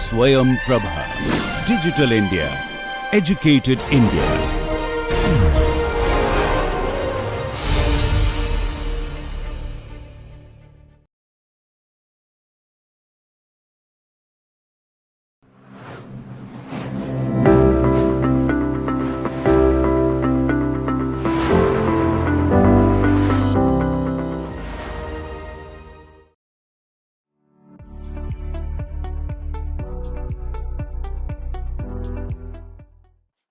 Swayam Prabha. Digital India. Educated India.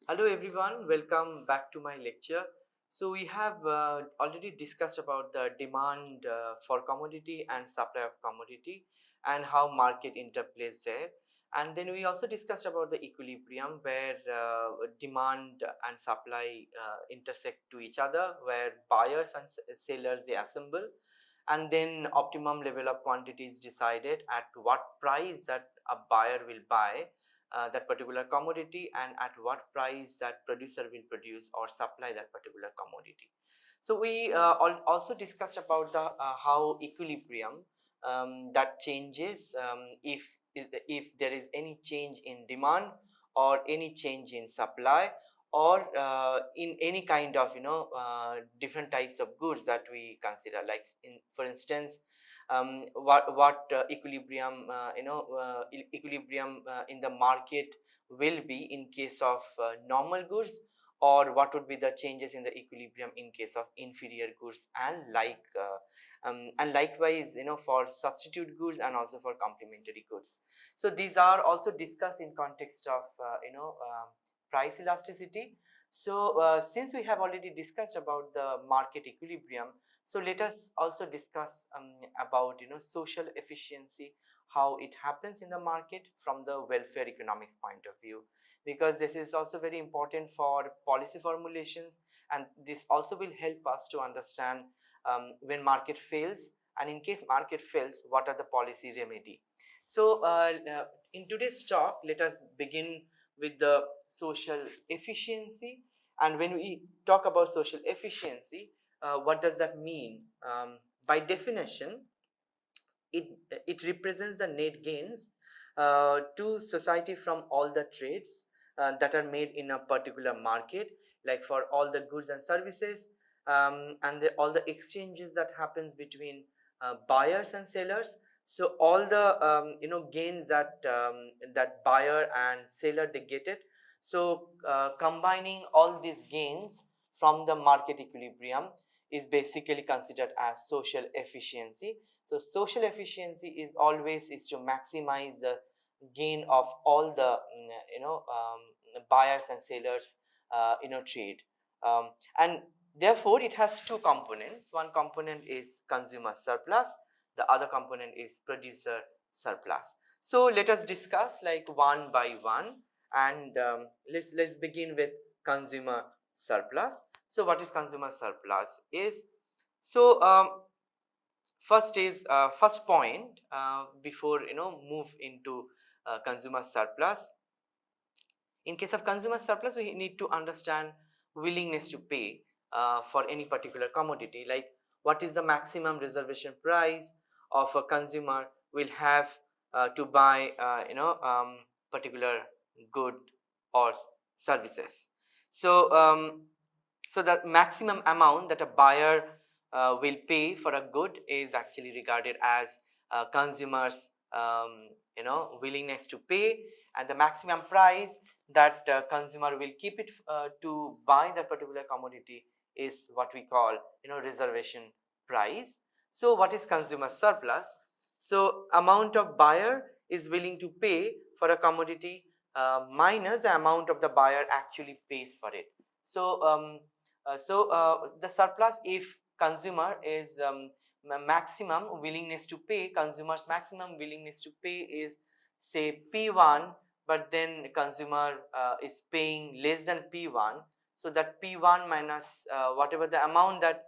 Hello everyone, welcome back to my lecture. So we have already discussed about the demand for commodity and supply of commodity and how market interplays there. And then we also discussed about the equilibrium where demand and supply intersect to each other, where buyers and sellers they assemble, and then optimum level of quantity is decided at what price that a buyer will buy that particular commodity and at what price that producer will produce or supply that particular commodity. So we also discussed about the how equilibrium that changes if there is any change in demand or any change in supply or in any kind of different types of goods that we consider, like for instance what equilibrium equilibrium in the market will be in case of normal goods, or what would be the changes in the equilibrium in case of inferior goods, and likewise for substitute goods and also for complementary goods. So these are also discussed in context of price elasticity. So since we have already discussed about the market equilibrium, so let us also discuss about social efficiency, how it happens in the market from the welfare economics point of view, because this is also very important for policy formulations, and this also will help us to understand when market fails, and in case market fails, what are the policy remedy. So in today's talk, let us begin with the social efficiency. And when we talk about social efficiency, what does that mean? By definition, it represents the net gains to society from all the trades that are made in a particular market, like for all the goods and services, and all the exchanges that happens between buyers and sellers. So all the gains that that buyer and seller they get it. So combining all these gains from the market equilibrium is basically considered as social efficiency. So social efficiency is always is to maximize the gain of all the buyers and sellers trade, and therefore it has two components. One component is consumer surplus, the other component is producer surplus. So let us discuss like one by one, and let's begin with consumer surplus. So what is consumer surplus is, so first point before move into consumer surplus. In case of consumer surplus, we need to understand willingness to pay for any particular commodity, like what is the maximum reservation price of a consumer will have to buy particular good or services. So so the maximum amount that a buyer will pay for a good is actually regarded as consumers willingness to pay, and the maximum price that consumer will keep it to buy that particular commodity is what we call reservation price. So what is consumer surplus? So amount of buyer is willing to pay for a commodity minus the amount of the buyer actually pays for it. So the surplus, if consumer is maximum willingness to pay, consumer's maximum willingness to pay is say P1, but then consumer is paying less than P1, so that P1 minus whatever the amount that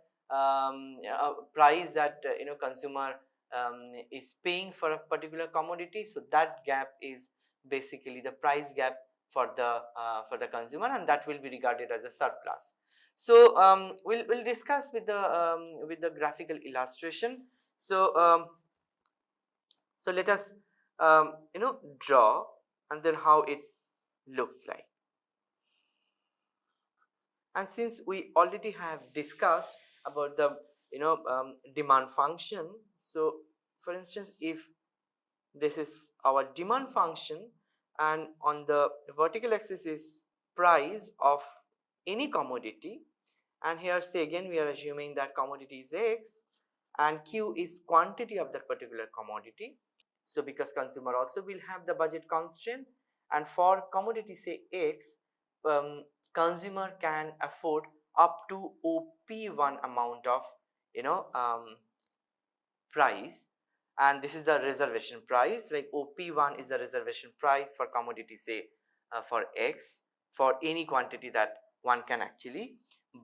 price that consumer is paying for a particular commodity, so that gap is basically the price gap for the consumer, and that will be regarded as a surplus. So we'll discuss with the graphical illustration. So so let us draw and then how it looks like. And since we already have discussed about the demand function, so for instance, if this is our demand function and on the vertical axis is price of any commodity, and here say again we are assuming that commodity is X and Q is quantity of that particular commodity. So because consumer also will have the budget constraint, and for commodity say X, consumer can afford up to OP1 amount of price, and this is the reservation price. Like OP1 is the reservation price for commodity say for X, for any quantity that one can actually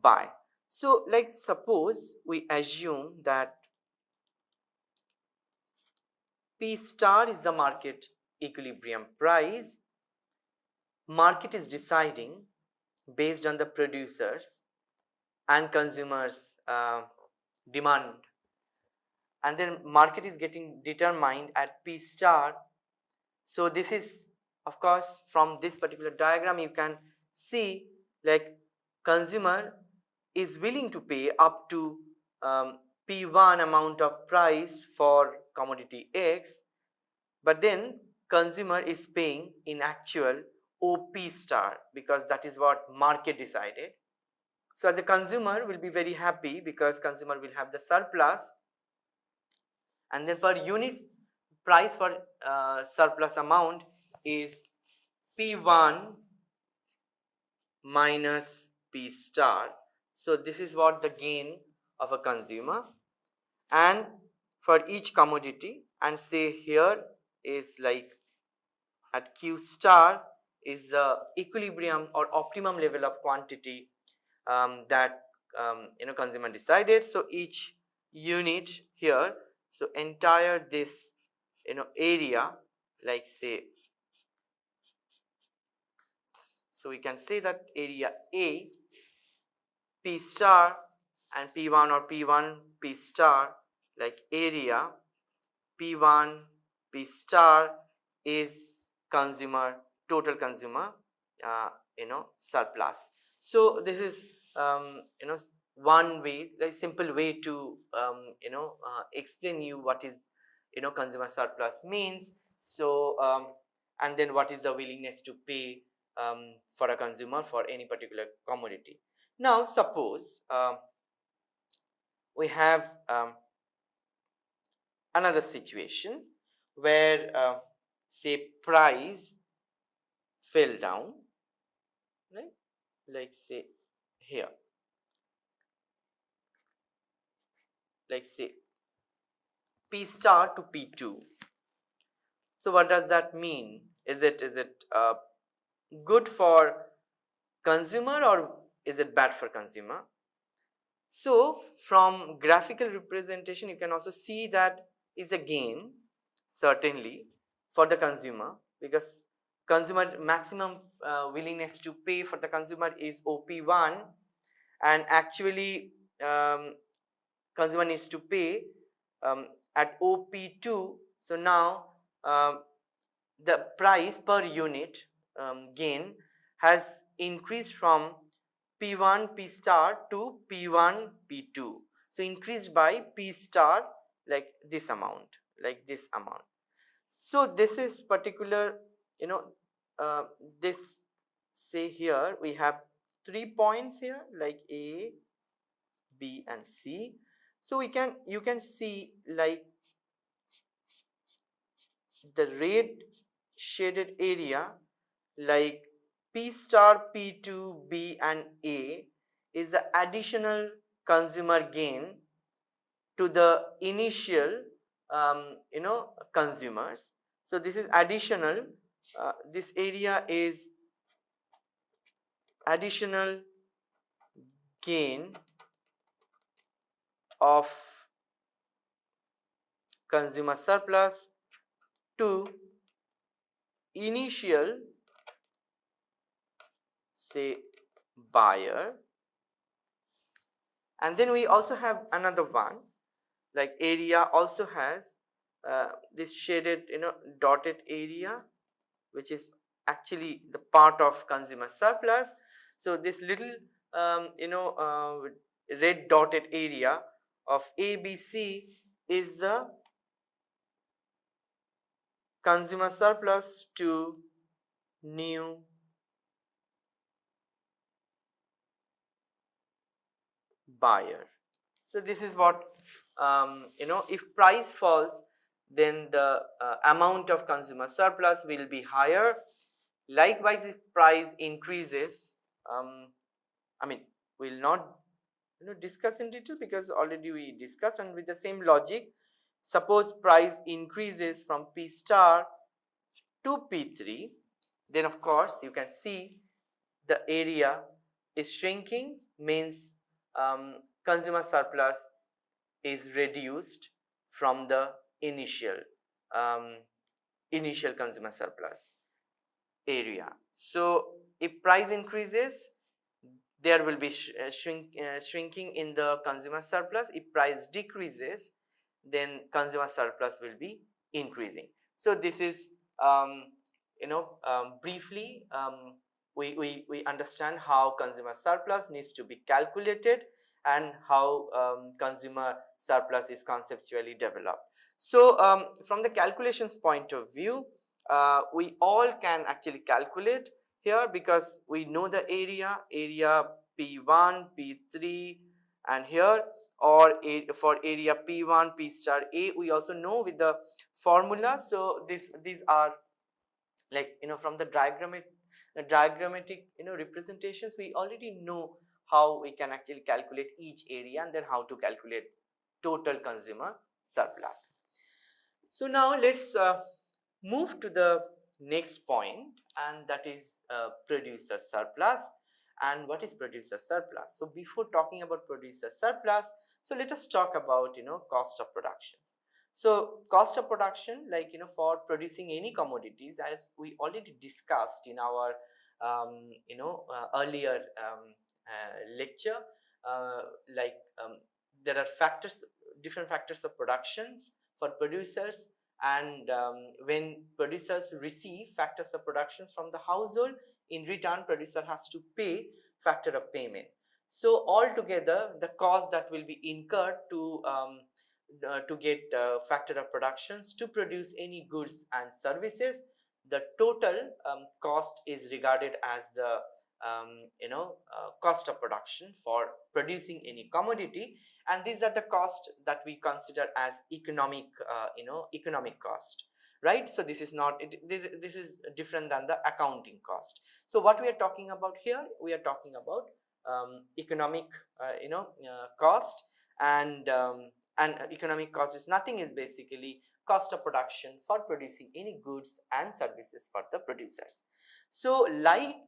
buy. So like suppose we assume that P star is the market equilibrium price. Market is deciding based on the producers and consumers demand, and then market is getting determined at P star. So this is, of course, from this particular diagram you can see like consumer is willing to pay up to P1 amount of price for commodity X, but then consumer is paying in actual OP star because that is what market decided. So as a consumer will be very happy because consumer will have the surplus, and then per unit price for surplus amount is P1 minus P star. So this is what the gain of a consumer, and for each commodity, and say here is like at Q star is the equilibrium or optimum level of quantity that consumer decided. So each unit here, so entire this area, like say, so we can say that area A, P star and P1 or P1 P star, like area P1 P star is consumer, total consumer surplus. So this is one way, like simple way to explain you what is consumer surplus means. So and then what is the willingness to pay for a consumer for any particular commodity. Now suppose we have another situation where say price fell down, right? Like say here, like say P star to P2. So what does that mean? Is it good for consumer or is it bad for consumer? So from graphical representation you can also see that is a gain certainly for the consumer, because consumer maximum willingness to pay for the consumer is OP1, and actually consumer needs to pay at OP2. So now the price per unit gain has increased from P1 P star to P1 P2. So increased by P star like this amount, like this amount. So this is particular, this, say here we have 3 points here like A, B and C. So you can see like the red shaded area, like P star, P2, B and A is the additional consumer gain to the initial consumers. So this is additional, this area is additional gain of consumer surplus to initial say buyer. And then we also have another one, like area also has this shaded dotted area which is actually the part of consumer surplus. So this little red dotted area of ABC is the consumer surplus to new buyer. So this is what if price falls, then the amount of consumer surplus will be higher. Likewise, if price increases, I mean, we'll not discuss in detail because already we discussed, and with the same logic, suppose price increases from P star to P3, then of course you can see the area is shrinking, means consumer surplus is reduced from the um, initial consumer surplus area. So if price increases, there will be shrinking in the consumer surplus. If price decreases, then consumer surplus will be increasing. So this is briefly we understand how consumer surplus needs to be calculated and how consumer surplus is conceptually developed. So from the calculations point of view, we all can actually calculate here because we know the area P1, P3, and here, or for area P1, P star A, we also know with the formula. So these are like from the diagrammatic representations, we already know how we can actually calculate each area and then how to calculate total consumer surplus. So now let's move to the next point, and that is producer surplus. And what is producer surplus? So before talking about producer surplus, so let us talk about cost of productions. So cost of production, like for producing any commodities, as we already discussed in our earlier lecture, like there are different factors of productions for producers, and when producers receive factors of production from the household, in return producer has to pay factor of payment. So altogether the cost that will be incurred to get factor of productions to produce any goods and services, the total cost is regarded as the cost of production for producing any commodity, and these are the cost that we consider as economic cost, right? So this is not this is different than the accounting cost. So what we are talking about here, we are talking about economic cost, and economic cost is nothing, is basically cost of production for producing any goods and services for the producers. So like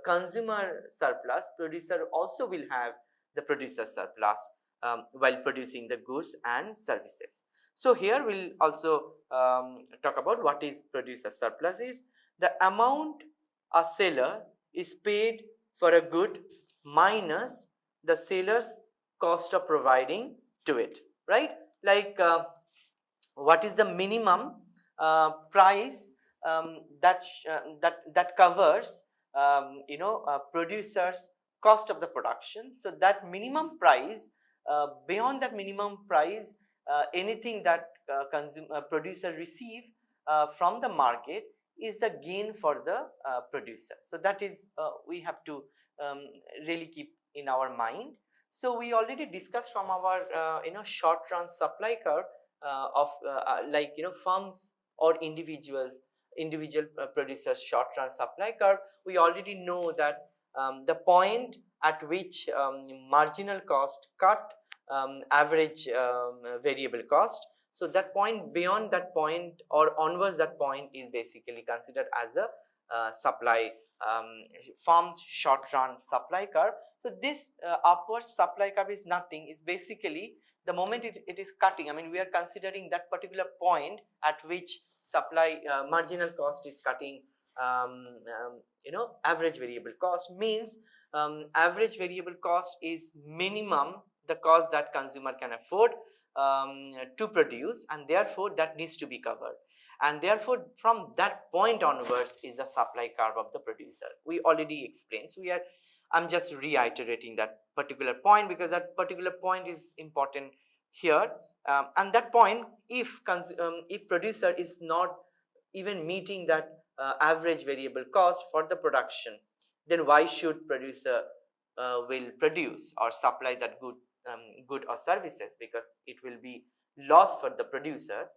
consumer surplus, producer also will have the producer surplus while producing the goods and services. So here we'll also talk about what is producer surplus. Is the amount a seller is paid for a good minus the seller's cost of providing to it, right? Like what is the minimum price that covers producers cost of the production. So that minimum price, beyond that minimum price, anything that producer receive from the market is the gain for the producer. So that is we have to really keep in our mind. So we already discussed from our short run supply curve of like firms or individual producers short run supply curve. We already know that the point at which marginal cost cut average variable cost. So that point, beyond that point or onwards that point, is basically considered as a supply firm's short run supply curve. So this upward supply curve is nothing, is basically the moment it is cutting. I mean, we are considering that particular point at which supply marginal cost is cutting average variable cost, means average variable cost is minimum the cost that consumer can afford to produce, and therefore that needs to be covered. And therefore from that point onwards is the supply curve of the producer. We already explained, so I'm just reiterating that particular point because that particular point is important here. And that point, if producer is not even meeting that average variable cost for the production, then why should producer will produce or supply that good or services? Because it will be loss for the producer,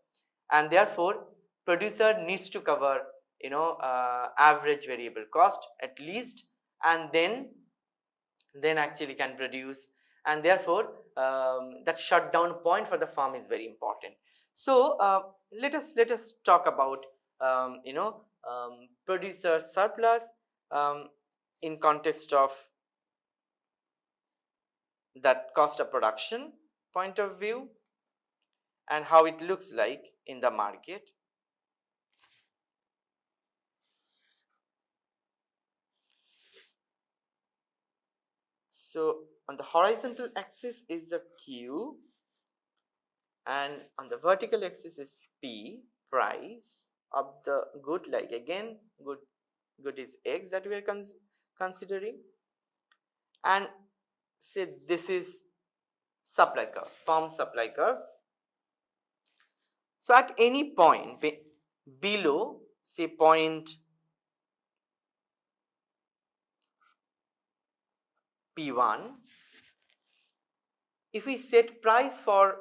and therefore producer needs to cover average variable cost at least, and then actually can produce. And therefore that shutdown point for the farm is very important. So let us talk about producer surplus in context of that cost of production point of view and how it looks like in the market. So on the horizontal axis is the Q, and on the vertical axis is P, price of the good. Like again, good is X that we are considering, and say this is supply curve, farm supply curve. So at any point below, say point P1, if we set price for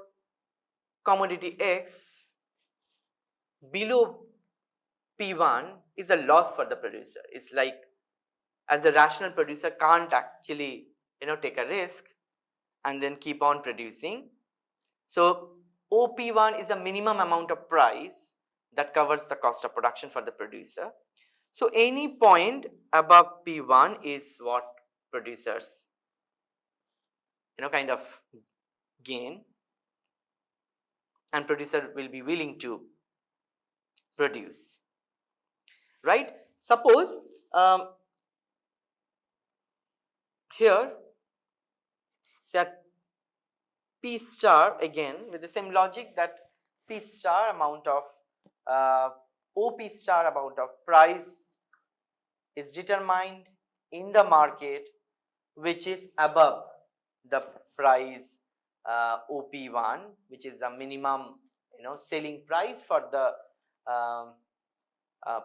commodity X below P1 is a loss for the producer. It's like, as a rational producer can't actually take a risk and then keep on producing. So OP1 is the minimum amount of price that covers the cost of production for the producer. So any point above P1 is what producers kind of gain, and producer will be willing to produce, right? Suppose here set P star, again with the same logic, that P star amount of OP star amount of price is determined in the market which is above the price OP1, which is the minimum selling price for the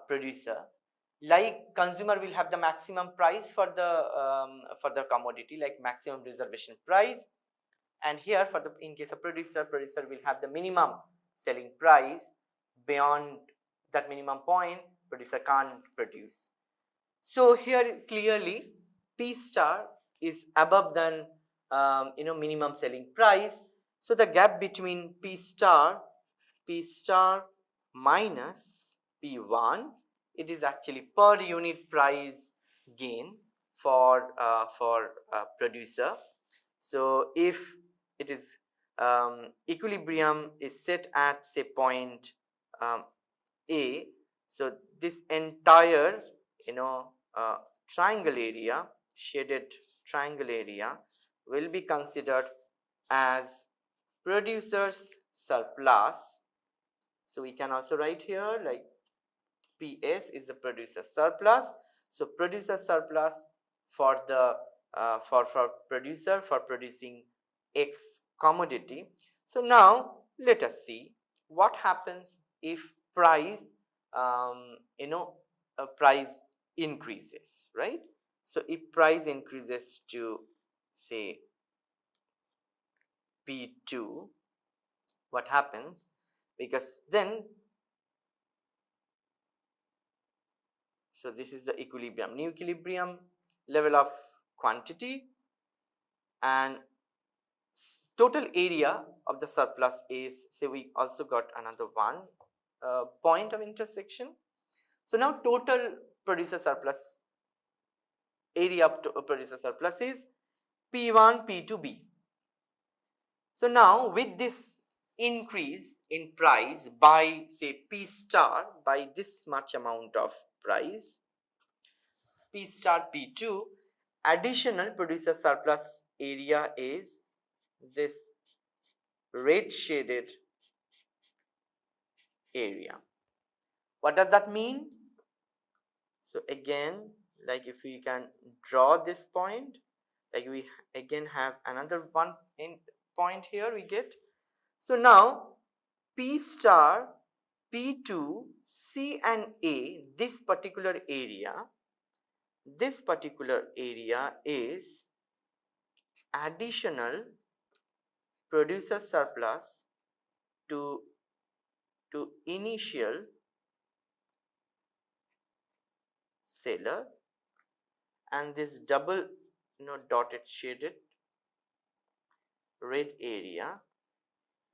producer. Like consumer will have the maximum price for the commodity, like maximum reservation price, and here in case of producer will have the minimum selling price. Beyond that minimum point, producer can't produce. So here clearly P star is above than minimum selling price. So the gap between P star minus P1, it is actually per unit price gain for producer. So if it is equilibrium is set at say point A, so this entire triangle area, shaded triangle area, will be considered as producer's surplus. So we can also write here like PS is the producer surplus. So producer surplus for the for producer for producing X commodity. So now let us see what happens if price price increases, right? So if price increases to say P2, what happens? Because then, so this is the equilibrium, new equilibrium level of quantity, and total area of the surplus is, say we also got another one point of intersection. So now total producer surplus area of producer surplus is P1, P2, B. So now with this increase in price by say P star by this much amount of price, P star P2, additional producer surplus area is this red shaded area. What does that mean? So again, like if we can draw this point, like we again have another one in point here we get. So now P star, P2, C and A, this particular area is additional producer surplus to initial seller, and this double dotted shaded red area,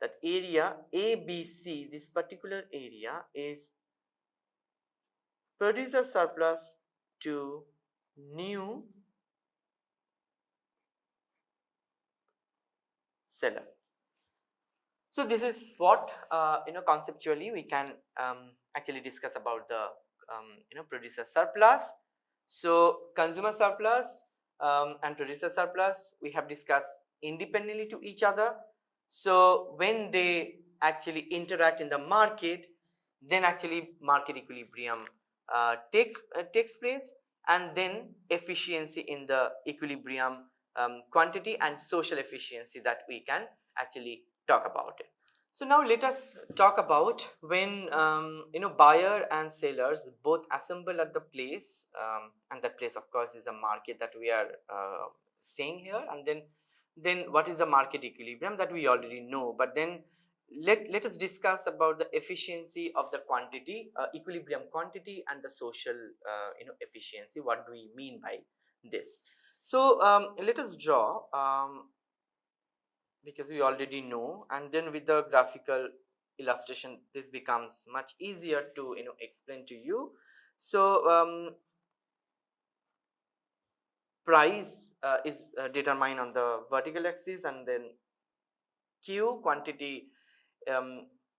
that area ABC, this particular area is producer surplus to new seller. So this is what conceptually we can actually discuss about the producer surplus. So consumer surplus and producer surplus we have discussed independently to each other. So when they actually interact in the market, then actually market equilibrium takes place, and then efficiency in the equilibrium quantity and social efficiency that we can actually talk about it. So now let us talk about when buyer and sellers both assemble at the place, and that place of course is a market that we are saying here, and then what is the market equilibrium that we already know, but then let us discuss about the efficiency of the quantity, equilibrium quantity, and the social efficiency. What do we mean by this? So let us draw, because we already know, and then with the graphical illustration this becomes much easier to explain to you. So price is determined on the vertical axis, and then Q, quantity,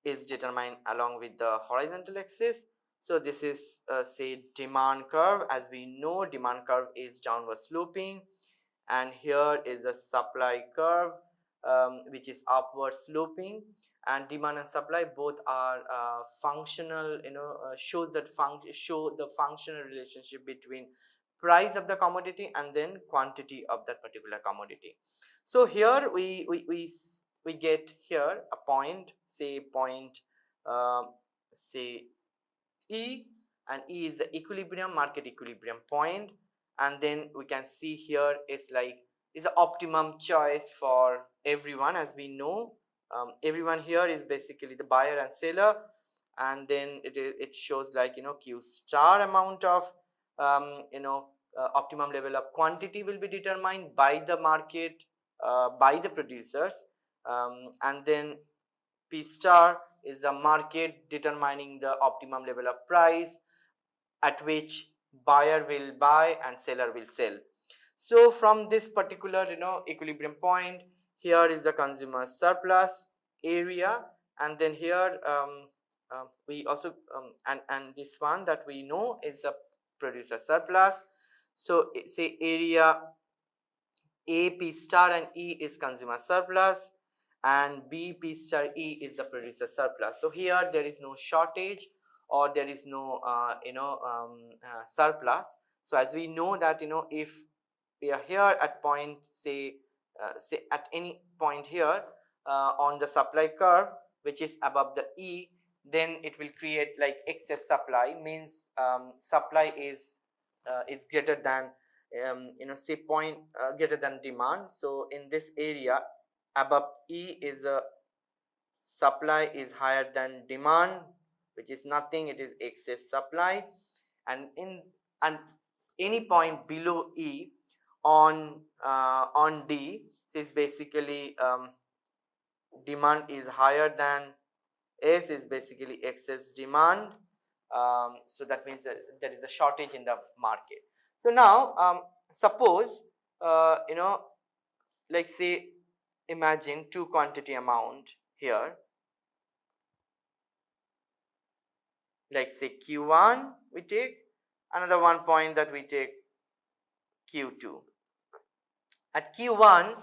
is determined along with the horizontal axis. So this is say demand curve. As we know, demand curve is downward sloping, and here is the supply curve, which is upward sloping, and demand and supply both are functional, show the functional relationship between price of the commodity and then quantity of that particular commodity. So here we get here a point, say point say E, and E is the equilibrium, market equilibrium point, and then we can see here is like is the optimum choice for everyone. As we know, everyone here is basically the buyer and seller, and then it shows like Q star amount of optimum level of quantity will be determined by the market, by the producers, and then P star is the market determining the optimum level of price at which buyer will buy and seller will sell. So from this particular equilibrium point, here is the consumer surplus area, and then here we also and this one that we know is a producer surplus. So say area A, P star and E is consumer surplus, and B, P star, E is the producer surplus. So here there is no shortage, or there is no surplus. So as we know that if we are here at point say at any point here on the supply curve which is above the E, then it will create like excess supply, means supply is greater than say point greater than demand. So in this area above E is a supply is higher than demand, which is nothing, it is excess supply, and any point below E on D, so it's basically demand is higher than S, is basically excess demand. So that means that there is a shortage in the market. So now suppose like say imagine two quantity amount here, like say Q1 we take, another one point that we take Q2. At Q1,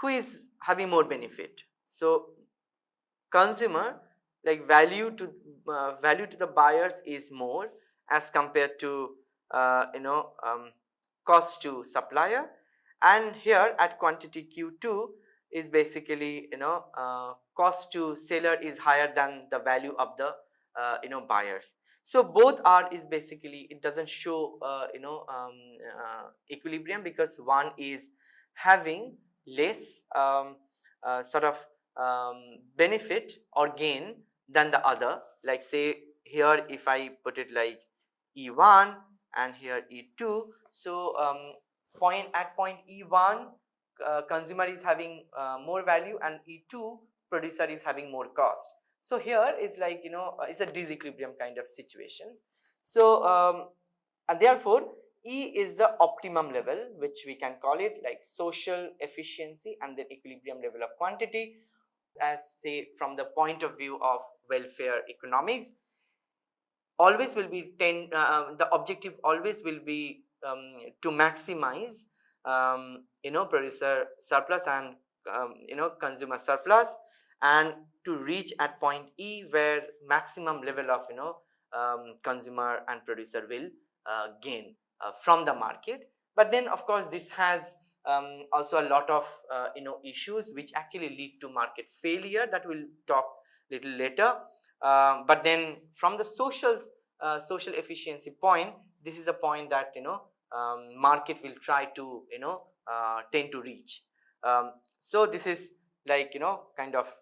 who is having more benefit. So consumer, like value to the buyers is more as compared to cost to supplier. And here at quantity Q2 is basically cost to seller is higher than the value of the buyers. So both are is basically, it doesn't show equilibrium, because one is having less sort of benefit or gain than the other. Like say here, if I put it like E1 and here E2, so at point E1, consumer is having more value, and E2, producer is having more cost. So here is like it's a disequilibrium kind of situations. So and therefore E is the optimum level, which we can call it like social efficiency and the equilibrium level of quantity, as say from the point of view of welfare economics. Always will be the objective always will be to maximize producer surplus and consumer surplus, and to reach at point E, where maximum level of consumer and producer will gain from the market. But then of course this has also a lot of issues which actually lead to market failure, that we'll talk little later. But then from the social efficiency point, this is a point that market will try to tend to reach. So this is like kind of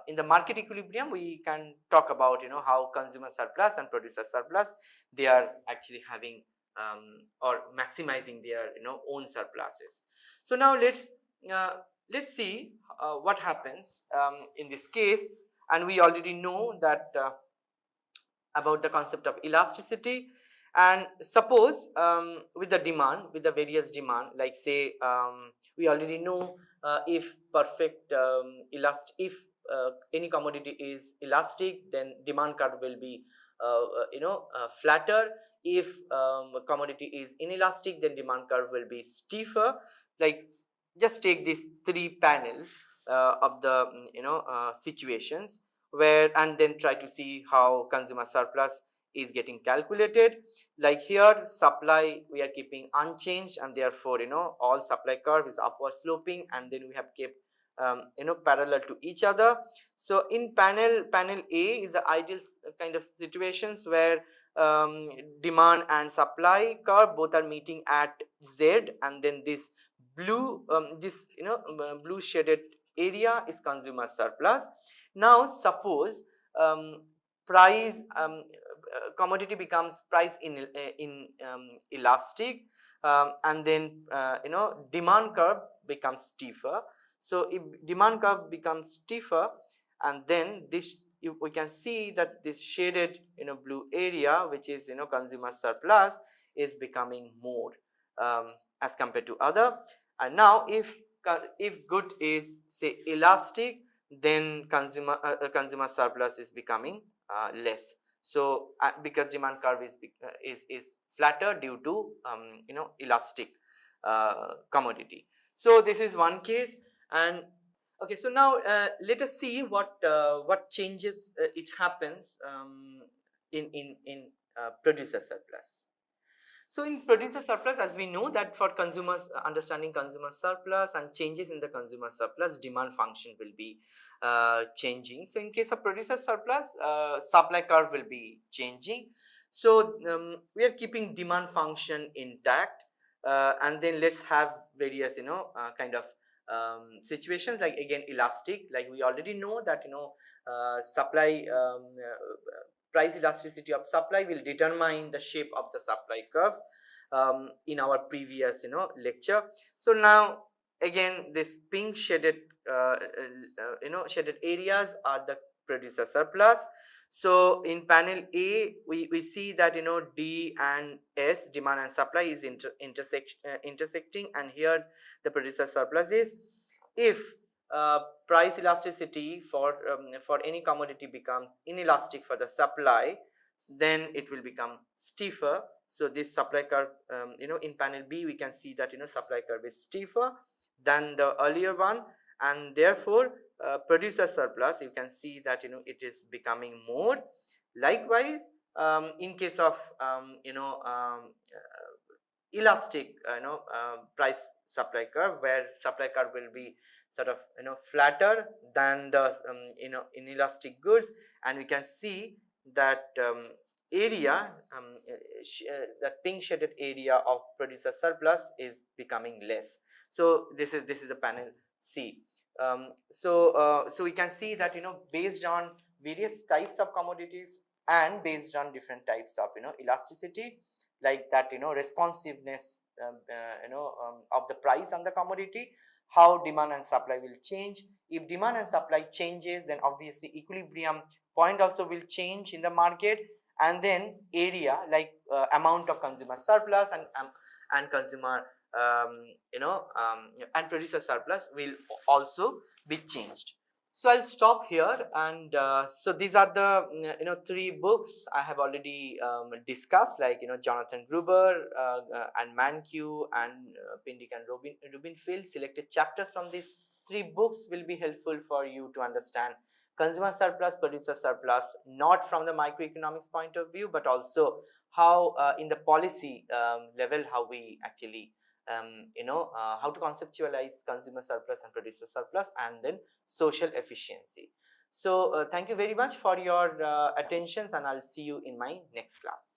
in the market equilibrium, we can talk about how consumer surplus and producer surplus, they are actually having or maximizing their own surpluses. So now let's see what happens in this case. And we already know that about the concept of elasticity. And suppose with the demand, with the various demand, like say we already know if perfect if any commodity is elastic, then demand curve will be flatter. If a commodity is inelastic, then demand curve will be stiffer. Like just take these three panels of the situations, where and then try to see how consumer surplus is getting calculated. Like here, supply we are keeping unchanged, and therefore all supply curve is upward sloping, and then we have kept parallel to each other. So in panel A is the ideal kind of situations where demand and supply curve both are meeting at Z, and then this blue blue shaded area is consumer surplus. Now suppose price commodity becomes price in elastic, and then demand curve becomes stiffer. So if demand curve becomes stiffer, and then this we can see that this shaded blue area, which is consumer surplus, is becoming more as compared to other. And now if good is say elastic, then consumer surplus is becoming less. So because demand curve is flatter due to elastic commodity. So this is one case. And okay, so now let us see what changes it happens in producer surplus. So in producer surplus, as we know that for consumers, understanding consumer surplus and changes in the consumer surplus, demand function will be changing. So in case of producer surplus, supply curve will be changing. So we are keeping demand function intact, and then let's have various kind of situations, like again elastic. Like we already know that supply price elasticity of supply will determine the shape of the supply curves in our previous lecture. So now again this pink shaded shaded areas are the producer surplus. So in panel A, we see that D and S, demand and supply, is intersecting, and here the producer surplus is if price elasticity for any commodity becomes inelastic for the supply, then it will become stiffer. So this supply curve in panel B we can see that supply curve is stiffer than the earlier one, and therefore producer surplus, you can see that it is becoming more. Likewise, in case of elastic price supply curve, where supply curve will be sort of flatter than the inelastic goods, and we can see that area that pink shaded area of producer surplus is becoming less. So this is the panel C. So we can see that based on various types of commodities and based on different types of elasticity, like that responsiveness of the price on the commodity, how demand and supply will change. If demand and supply changes, then obviously equilibrium point also will change in the market, and then area like amount of consumer surplus and consumer and producer surplus will also be changed. So I'll stop here, and so these are the three books I have already discussed, like Jonathan Gruber and Mankiw and Pindick and Rubinfield. Selected chapters from these three books will be helpful for you to understand consumer surplus, producer surplus, not from the microeconomics point of view, but also how in the policy level, how we actually how to conceptualize consumer surplus and producer surplus, and then social efficiency. So thank you very much for your attentions, and I'll see you in my next class.